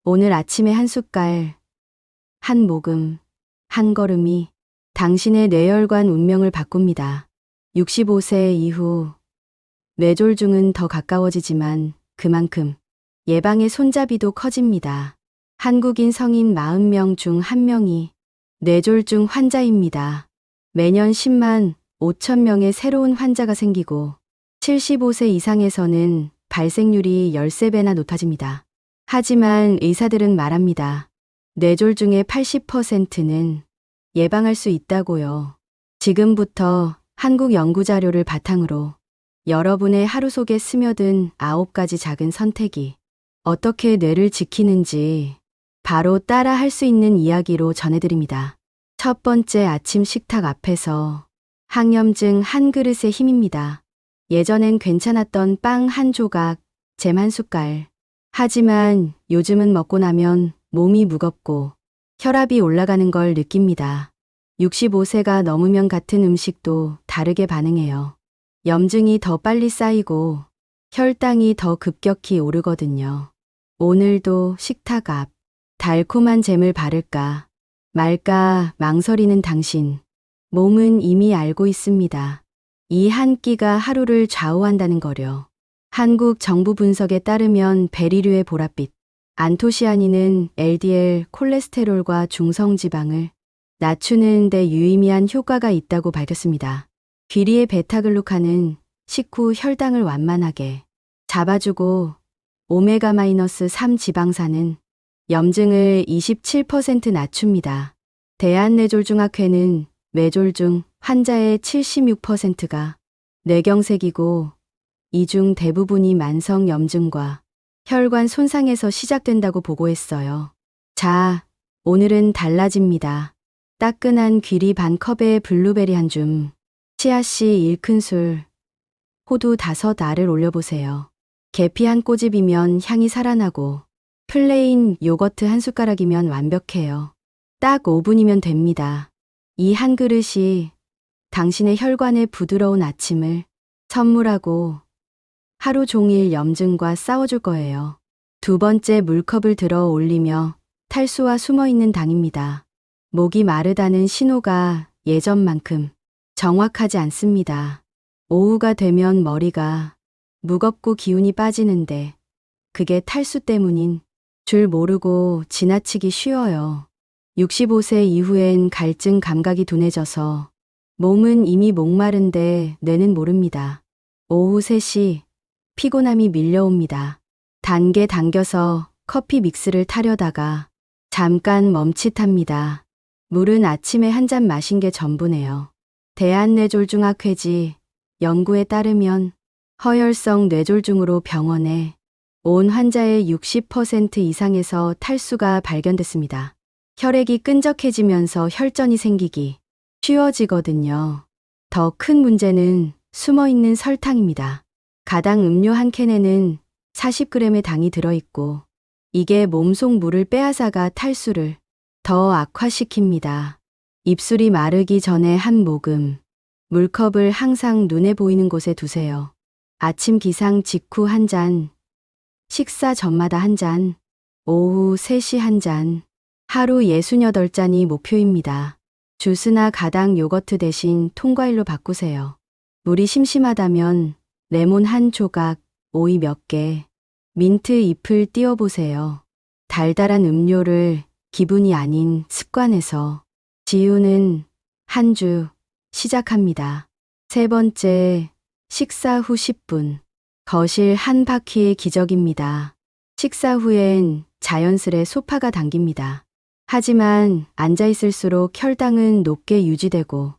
오늘 아침에 한 숟갈, 한 모금, 한 걸음이 당신의 뇌혈관 운명을 바꿉니다. 65세 이후 뇌졸중은 더 가까워지지만 그만큼 예방의 손잡이도 커집니다. 한국인 성인 40명 중 1명이 뇌졸중 환자입니다. 매년 10만 5천 명의 새로운 환자가 생기고 75세 이상에서는 발생률이 13배나 높아집니다. 하지만 의사들은 말합니다. 뇌졸중의 80%는 예방할 수 있다고요. 지금부터 한국 연구 자료를 바탕으로 여러분의 하루 속에 스며든 9가지 작은 선택이 어떻게 뇌를 지키는지 바로 따라 할 수 있는 이야기로 전해드립니다. 첫 번째, 아침 식탁 앞에서 항염증 한 그릇의 힘입니다. 예전엔 괜찮았던 빵 한 조각, 잼 한 숟갈. 하지만 요즘은 먹고 나면 몸이 무겁고 혈압이 올라가는 걸 느낍니다. 65세가 넘으면 같은 음식도 다르게 반응해요. 염증이 더 빨리 쌓이고 혈당이 더 급격히 오르거든요. 오늘도 식탁 앞 달콤한 잼을 바를까 말까 망설이는 당신. 몸은 이미 알고 있습니다. 이 한 끼가 하루를 좌우한다는 거려. 한국 정부 분석에 따르면 베리류의 보랏빛, 안토시아닌은 LDL 콜레스테롤과 중성지방을 낮추는 데 유의미한 효과가 있다고 밝혔습니다. 귀리의 베타글루칸은 식후 혈당을 완만하게 잡아주고 오메가-3 지방산은 염증을 27% 낮춥니다. 대한뇌졸중학회는 뇌졸중 환자의 76%가 뇌경색이고 이 중 대부분이 만성 염증과 혈관 손상에서 시작된다고 보고했어요. 자, 오늘은 달라집니다. 따끈한 귀리 반 컵에 블루베리 한 줌, 치아씨 1큰술, 호두 5알을 올려보세요. 계피 한 꼬집이면 향이 살아나고 플레인 요거트 한 숟가락이면 완벽해요. 딱 5분이면 됩니다. 이 한 그릇이 당신의 혈관에 부드러운 아침을 선물하고 하루 종일 염증과 싸워줄 거예요. 두 번째, 물컵을 들어 올리며 탈수와 숨어있는 당입니다. 목이 마르다는 신호가 예전만큼 정확하지 않습니다. 오후가 되면 머리가 무겁고 기운이 빠지는데 그게 탈수 때문인 줄 모르고 지나치기 쉬워요. 65세 이후엔 갈증 감각이 둔해져서 몸은 이미 목마른데 뇌는 모릅니다. 오후 3시 피곤함이 밀려옵니다. 단계 당겨서 커피 믹스를 타려다가 잠깐 멈칫합니다. 물은 아침에 한 잔 마신 게 전부네요. 대한뇌졸중학회지 연구에 따르면 허혈성 뇌졸중으로 병원에 온 환자의 60% 이상에서 탈수가 발견됐습니다. 혈액이 끈적해지면서 혈전이 생기기 쉬워지거든요. 더 큰 문제는 숨어있는 설탕입니다. 가당 음료 한 캔에는 40g의 당이 들어있고 이게 몸속 물을 빼앗아가 탈수를 더 악화시킵니다. 입술이 마르기 전에 한 모금, 물컵을 항상 눈에 보이는 곳에 두세요. 아침 기상 직후 한 잔, 식사 전마다 한 잔, 오후 3시 한 잔, 하루 68잔이 목표입니다. 주스나 가당 요거트 대신 통과일로 바꾸세요. 물이 심심하다면 레몬 한 조각, 오이 몇 개, 민트 잎을 띄워보세요. 달달한 음료를 기분이 아닌 습관에서 지우는 한 주 시작합니다. 세 번째, 식사 후 10분. 거실 한 바퀴의 기적입니다. 식사 후엔 자연스레 소파가 당깁니다. 하지만 앉아있을수록 혈당은 높게 유지되고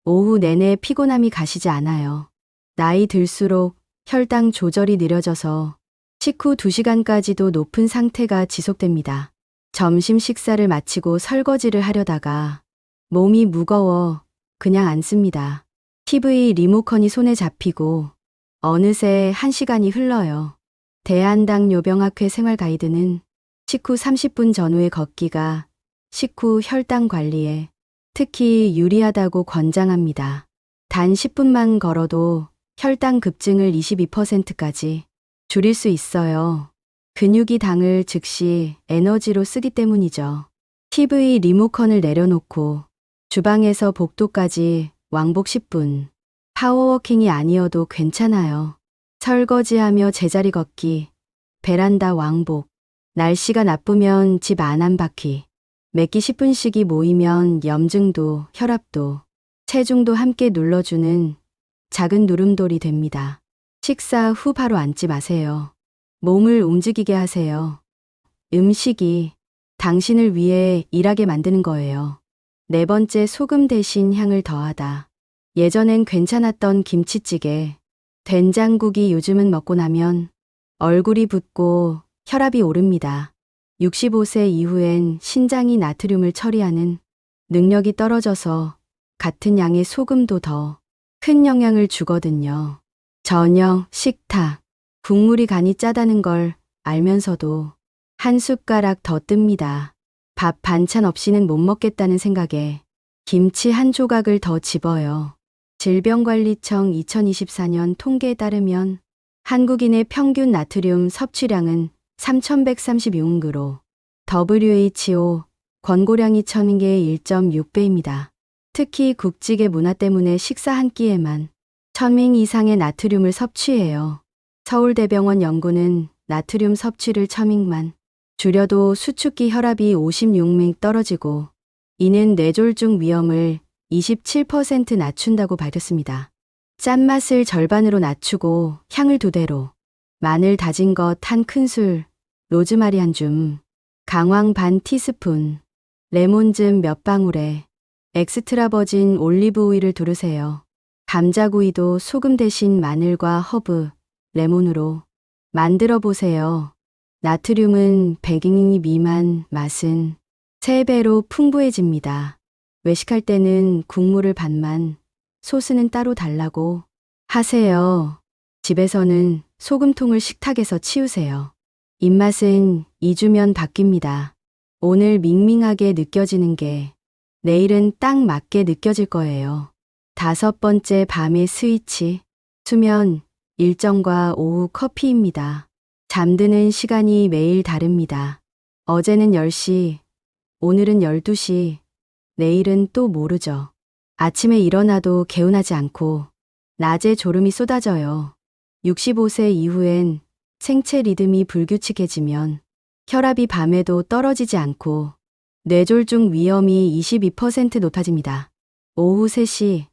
오후 내내 피곤함이 가시지 않아요. 나이 들수록 혈당 조절이 느려져서 식후 2시간까지도 높은 상태가 지속됩니다. 점심 식사를 마치고 설거지를 하려다가 몸이 무거워 그냥 앉습니다. TV 리모컨이 손에 잡히고 어느새 1시간이 흘러요. 대한당뇨병학회 생활가이드는 식후 30분 전후의 걷기가 식후 혈당 관리에 특히 유리하다고 권장합니다. 단 10분만 걸어도 혈당 급증을 22%까지 줄일 수 있어요. 근육이 당을 즉시 에너지로 쓰기 때문이죠. TV 리모컨을 내려놓고 주방에서 복도까지 왕복 10분. 파워워킹이 아니어도 괜찮아요. 설거지하며 제자리 걷기, 베란다 왕복, 날씨가 나쁘면 집 안 한 바퀴, 매끼 10분씩이 모이면 염증도, 혈압도, 체중도 함께 눌러주는 작은 누름돌이 됩니다. 식사 후 바로 앉지 마세요. 몸을 움직이게 하세요. 음식이 당신을 위해 일하게 만드는 거예요. 네 번째, 소금 대신 향을 더하다. 예전엔 괜찮았던 김치찌개, 된장국이 요즘은 먹고 나면 얼굴이 붓고 혈압이 오릅니다. 65세 이후엔 신장이 나트륨을 처리하는 능력이 떨어져서 같은 양의 소금도 더 큰 영향을 주거든요. 저녁, 식탁, 국물이 간이 짜다는 걸 알면서도 한 숟가락 더 뜹니다. 밥 반찬 없이는 못 먹겠다는 생각에 김치 한 조각을 더 집어요. 질병관리청 2024년 통계에 따르면 한국인의 평균 나트륨 섭취량은 3136g, WHO 권고량이 1000개의 1.6배입니다. 특히 국찌개 문화 때문에 식사 한 끼에만 1000mg 이상의 나트륨을 섭취해요. 서울대병원 연구는 나트륨 섭취를 1000mg만 줄여도 수축기 혈압이 56mg 떨어지고 이는 뇌졸중 위험을 27% 낮춘다고 밝혔습니다. 짠맛을 절반으로 낮추고 향을 2대로, 마늘 다진 것 1큰술, 로즈마리 1줌, 강황 반 티스푼, 레몬즙 몇 방울에 엑스트라 버진 올리브 오일을 두르세요. 감자구이도 소금 대신 마늘과 허브, 레몬으로 만들어 보세요. 나트륨은 100mg 미만, 맛은 3배로 풍부해집니다. 외식할 때는 국물을 반만, 소스는 따로 달라고 하세요. 집에서는 소금통을 식탁에서 치우세요. 입맛은 2주면 바뀝니다. 오늘 밍밍하게 느껴지는 게 내일은 딱 맞게 느껴질 거예요. 5번째, 밤의 스위치. 수면, 일정과 오후 커피입니다. 잠드는 시간이 매일 다릅니다. 어제는 10시, 오늘은 12시, 내일은 또 모르죠. 아침에 일어나도 개운하지 않고 낮에 졸음이 쏟아져요. 65세 이후엔 생체 리듬이 불규칙해지면 혈압이 밤에도 떨어지지 않고 뇌졸중 위험이 22% 높아집니다. 오후 3시,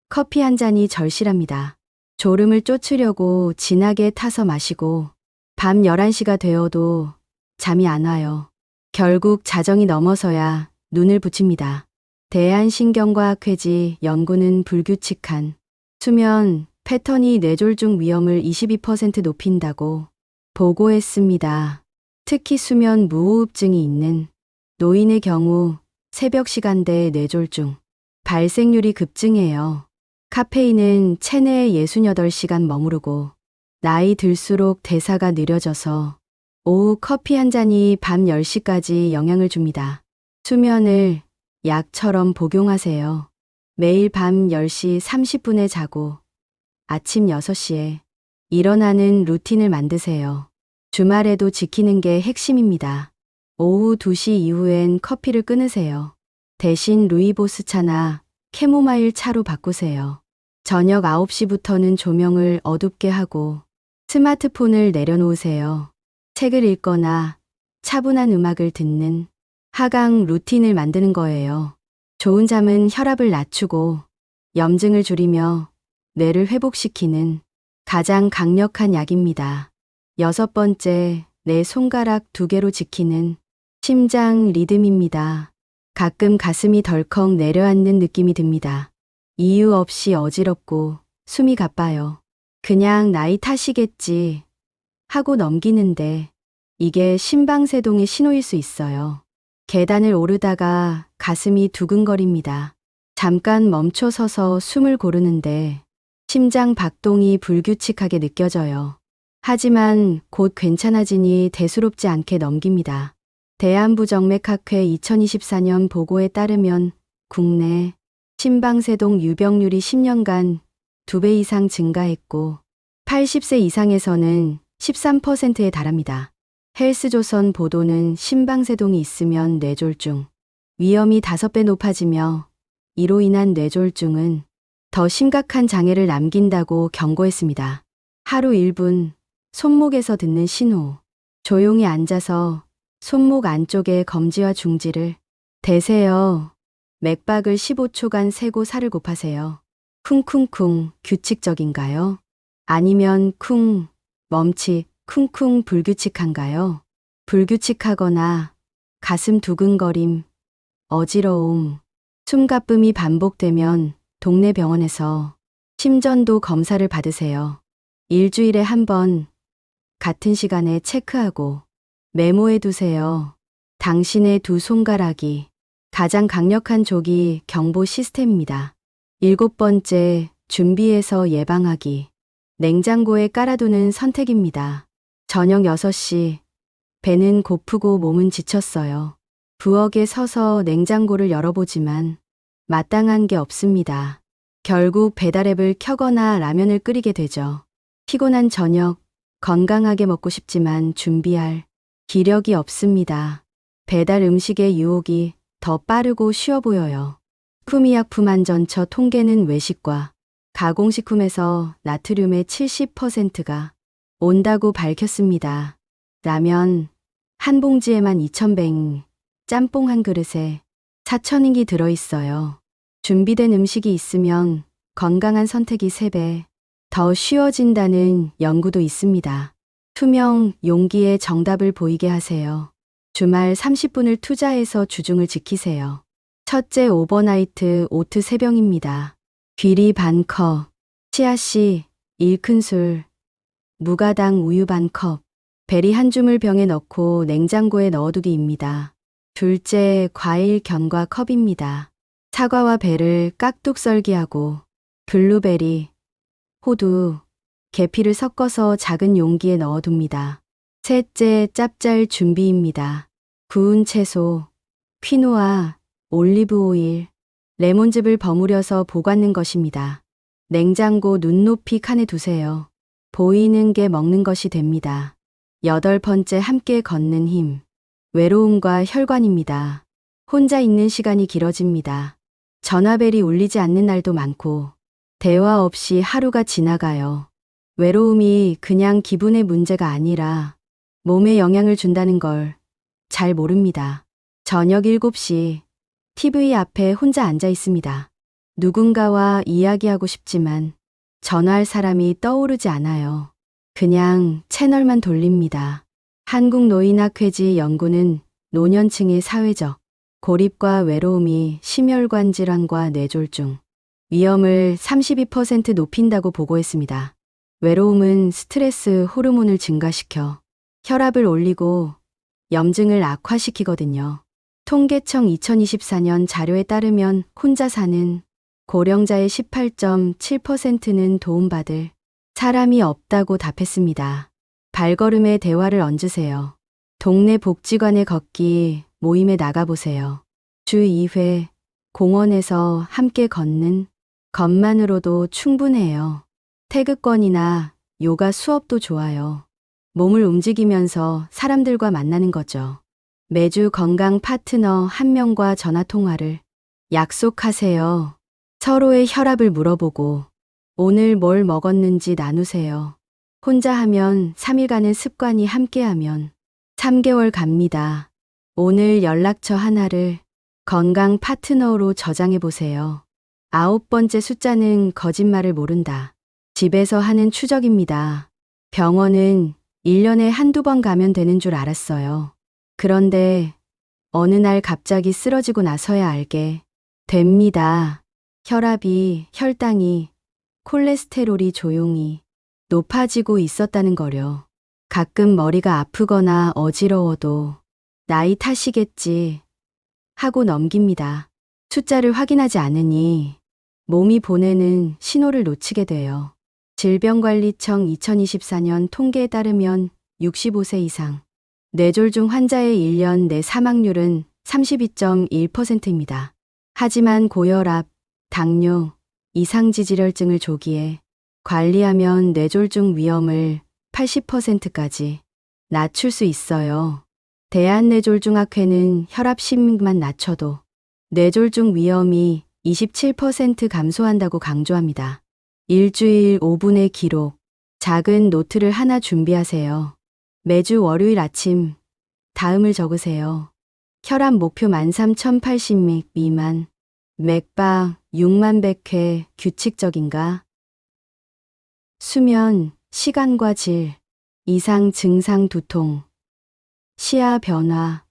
커피 한 잔이 절실합니다. 졸음을 쫓으려고 진하게 타서 마시고 밤 11시가 되어도 잠이 안 와요. 결국 자정이 넘어서야 눈을 붙입니다. 대한신경과학회지 연구는 불규칙한 수면 패턴이 뇌졸중 위험을 22% 높인다고 보고했습니다. 특히 수면 무호흡증이 있는 노인의 경우 새벽 시간대 뇌졸중 발생률이 급증해요. 카페인은 체내에 68시간 머무르고 나이 들수록 대사가 느려져서 오후 커피 한 잔이 밤 10시까지 영향을 줍니다. 수면을 약처럼 복용하세요. 매일 밤 10시 30분에 자고 아침 6시에 일어나는 루틴을 만드세요. 주말에도 지키는 게 핵심입니다. 오후 2시 이후엔 커피를 끊으세요. 대신 루이보스 차나 캐모마일 차로 바꾸세요. 저녁 9시부터는 조명을 어둡게 하고 스마트폰을 내려놓으세요. 책을 읽거나 차분한 음악을 듣는 하강 루틴을 만드는 거예요. 좋은 잠은 혈압을 낮추고 염증을 줄이며 뇌를 회복시키는 가장 강력한 약입니다. 6번째, 내 손가락 2개로 지키는 심장 리듬입니다. 가끔 가슴이 덜컥 내려앉는 느낌이 듭니다. 이유 없이 어지럽고 숨이 가빠요. 그냥 나이 탓이겠지 하고 넘기는데 이게 심방세동의 신호일 수 있어요. 계단을 오르다가 가슴이 두근거립니다. 잠깐 멈춰 서서 숨을 고르는데 심장 박동이 불규칙하게 느껴져요. 하지만 곧 괜찮아지니 대수롭지 않게 넘깁니다. 대한부정맥학회 2024년 보고에 따르면 국내 심방세동 유병률이 10년간 2배 이상 증가했고 80세 이상에서는 13%에 달합니다. 헬스조선 보도는 심방세동이 있으면 뇌졸중 위험이 5배 높아지며 이로 인한 뇌졸중은 더 심각한 장애를 남긴다고 경고했습니다. 하루 1분 손목에서 듣는 신호. 조용히 앉아서 손목 안쪽에 검지와 중지를 대세요. 맥박을 15초간 세고 살을 곱하세요. 쿵쿵쿵 규칙적인가요? 아니면 쿵 멈칫 쿵쿵 불규칙한가요? 불규칙하거나 가슴 두근거림, 어지러움, 숨가쁨이 반복되면 동네 병원에서 심전도 검사를 받으세요. 일주일에 한 번 같은 시간에 체크하고 메모해 두세요. 당신의 두 손가락이 가장 강력한 조기 경보 시스템입니다. 7번째, 준비해서 예방하기. 냉장고에 깔아두는 선택입니다. 저녁 6시, 배는 고프고 몸은 지쳤어요. 부엌에 서서 냉장고를 열어보지만 마땅한 게 없습니다. 결국 배달앱을 켜거나 라면을 끓이게 되죠. 피곤한 저녁, 건강하게 먹고 싶지만 준비할 기력이 없습니다. 배달 음식의 유혹이 더 빠르고 쉬워 보여요. 품위약품안전처 통계는 외식과 가공식품에서 나트륨의 70%가 온다고 밝혔습니다. 라면 한 봉지에만 2,100, 짬뽕 한 그릇에 4,000인기 들어있어요. 준비된 음식이 있으면 건강한 선택이 3배 더 쉬워진다는 연구도 있습니다. 투명 용기에 정답을 보이게 하세요. 주말 30분을 투자해서 주중을 지키세요. 첫째, 오버나이트 오트 3병입니다. 귀리 반컵, 치아씨 1큰술, 무가당 우유 반컵, 베리 한 줌을 병에 넣고 냉장고에 넣어두기입니다. 둘째, 과일 견과 컵입니다. 사과와 배를 깍둑 썰기하고 블루베리, 호두, 계피를 섞어서 작은 용기에 넣어둡니다. 셋째, 짭짤 준비입니다. 구운 채소, 퀴노아, 올리브 오일, 레몬즙을 버무려서 보관는 것입니다. 냉장고 눈높이 칸에 두세요. 보이는 게 먹는 것이 됩니다. 8번째, 함께 걷는 힘. 외로움과 혈관입니다. 혼자 있는 시간이 길어집니다. 전화벨이 울리지 않는 날도 많고 대화 없이 하루가 지나가요. 외로움이 그냥 기분의 문제가 아니라 몸에 영향을 준다는 걸 잘 모릅니다. 저녁 7시 TV 앞에 혼자 앉아 있습니다. 누군가와 이야기하고 싶지만 전화할 사람이 떠오르지 않아요. 그냥 채널만 돌립니다. 한국노인학회지 연구는 노년층의 사회적 고립과 외로움이 심혈관 질환과 뇌졸중 위험을 32% 높인다고 보고했습니다. 외로움은 스트레스 호르몬을 증가시켜 혈압을 올리고 염증을 악화시키거든요. 통계청 2024년 자료에 따르면 혼자 사는 고령자의 18.7%는 도움받을 사람이 없다고 답했습니다. 발걸음에 대화를 얹으세요. 동네 복지관에 걷기, 모임에 나가보세요. 주 2회 공원에서 함께 걷는 것만으로도 충분해요. 태극권이나 요가 수업도 좋아요. 몸을 움직이면서 사람들과 만나는 거죠. 매주 건강 파트너 한 명과 전화통화를 약속하세요. 서로의 혈압을 물어보고 오늘 뭘 먹었는지 나누세요. 혼자 하면 3일간의 습관이 함께하면 3개월 갑니다. 오늘 연락처 하나를 건강 파트너로 저장해 보세요. 9번째 숫자는 거짓말을 모른다. 집에서 하는 추적입니다. 병원은 1년에 한두 번 가면 되는 줄 알았어요. 그런데 어느 날 갑자기 쓰러지고 나서야 알게 됩니다. 혈당이, 콜레스테롤이 조용히 높아지고 있었다는 거려. 가끔 머리가 아프거나 어지러워도 나이 탓이겠지 하고 넘깁니다. 숫자를 확인하지 않으니 몸이 보내는 신호를 놓치게 돼요. 질병관리청 2024년 통계에 따르면 65세 이상 뇌졸중 환자의 1년 내 사망률은 32.1%입니다. 하지만 고혈압, 당뇨, 이상지질혈증을 조기에 관리하면 뇌졸중 위험을 80%까지 낮출 수 있어요. 대한뇌졸중학회는 혈압 10mm만 낮춰도 뇌졸중 위험이 27% 감소한다고 강조합니다. 일주일 5분의 기록, 작은 노트를 하나 준비하세요. 매주 월요일 아침 다음을 적으세요. 혈압 목표 13,080mg 미만, 맥박 6100회 규칙적인가? 수면, 시간과 질, 이상 증상 두통, 시야 변화,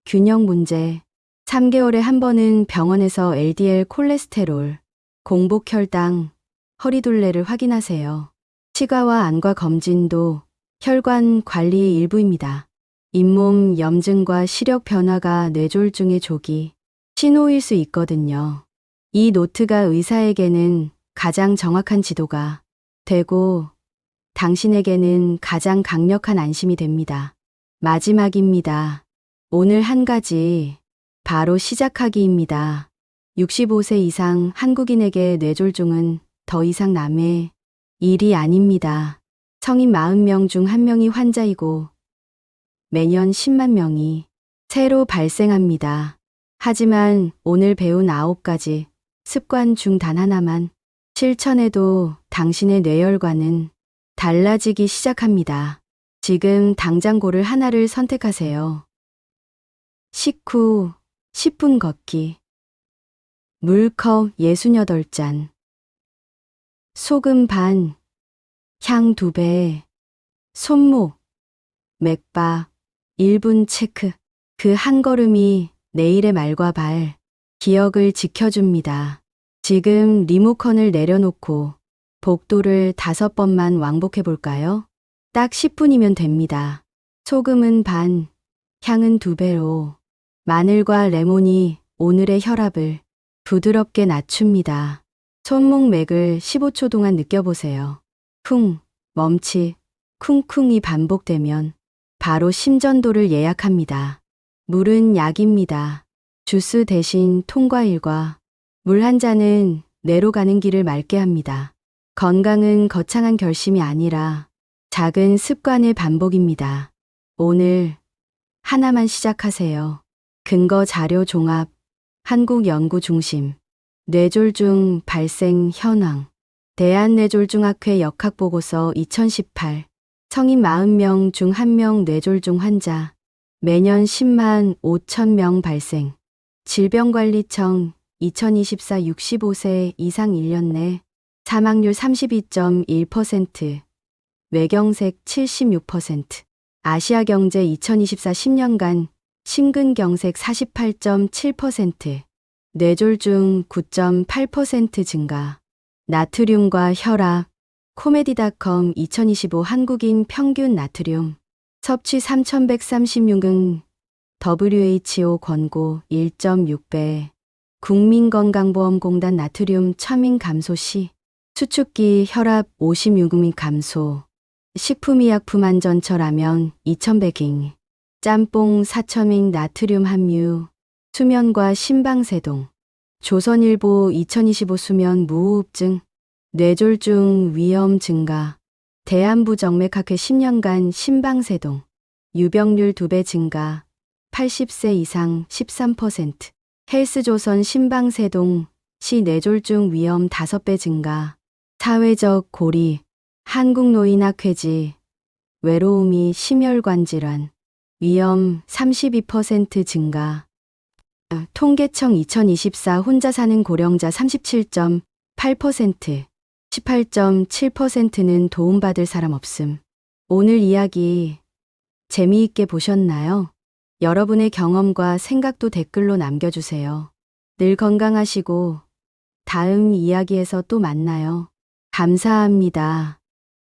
균형 문제, 3개월에 한 번은 병원에서 LDL 콜레스테롤, 공복 혈당, 허리둘레를 확인하세요. 치과와 안과 검진도 혈관 관리의 일부입니다. 잇몸 염증과 시력 변화가 뇌졸중의 조기 신호일 수 있거든요. 이 노트가 의사에게는 가장 정확한 지도가 되고 당신에게는 가장 강력한 안심이 됩니다. 마지막입니다. 오늘 한 가지, 바로 시작하기입니다. 65세 이상 한국인에게 뇌졸중은 더 이상 남의 일이 아닙니다. 성인 40명 중 1명이 환자이고 매년 10만 명이 새로 발생합니다. 하지만 오늘 배운 9가지 습관 중 단 하나만 실천해도 당신의 뇌혈관은 달라지기 시작합니다. 지금 당장 고를 하나를 선택하세요. 식후 10분 걷기, 물컵 68잔, 소금 반, 향 2배, 손목, 맥박 1분 체크. 그 한 걸음이 내일의 말과 발, 기억을 지켜줍니다. 지금 리모컨을 내려놓고 복도를 5번만 왕복해 볼까요? 딱 10분이면 됩니다. 소금은 반, 향은 2배로 마늘과 레몬이 오늘의 혈압을 부드럽게 낮춥니다. 손목맥을 15초 동안 느껴보세요. 쿵, 멈칫, 쿵쿵이 반복되면 바로 심전도를 예약합니다. 물은 약입니다. 주스 대신 통과일과 물 한 잔은 뇌로 가는 길을 맑게 합니다. 건강은 거창한 결심이 아니라 작은 습관의 반복입니다. 오늘 하나만 시작하세요. 근거 자료 종합, 한국연구중심, 뇌졸중 발생 현황, 대한뇌졸중학회 역학보고서 2018, 성인 40명 중 1명 뇌졸중 환자, 매년 10만 5천 명 발생, 질병관리청 2024 65세 이상 1년 내 사망률 32.1%, 뇌경색 76%, 아시아경제 2024 10년간 심근경색 48.7%, 뇌졸중 9.8% 증가, 나트륨과 혈압, 코메디닷컴 2025 한국인 평균 나트륨 섭취 3136은 WHO 권고 1.6배, 국민건강보험공단 나트륨 첨인 감소 시 수축기 혈압 56음 감소, 식품의약품 안전처라면 2100잉, 짬뽕 4첨인 나트륨 함유, 수면과 심방세동, 조선일보 2025 수면 무호흡증, 뇌졸중 위험 증가, 대한부정맥학회 10년간 심방세동, 유병률 2배 증가, 80세 이상 13%, 헬스조선 심방세동 시 뇌졸중 위험 5배 증가, 사회적 고리, 한국노인학회지, 외로움이 심혈관 질환, 위험 32% 증가, 통계청 2024 혼자 사는 고령자 37.8%, 18.7%는 도움받을 사람 없음. 오늘 이야기 재미있게 보셨나요? 여러분의 경험과 생각도 댓글로 남겨주세요. 늘 건강하시고 다음 이야기에서 또 만나요. 감사합니다.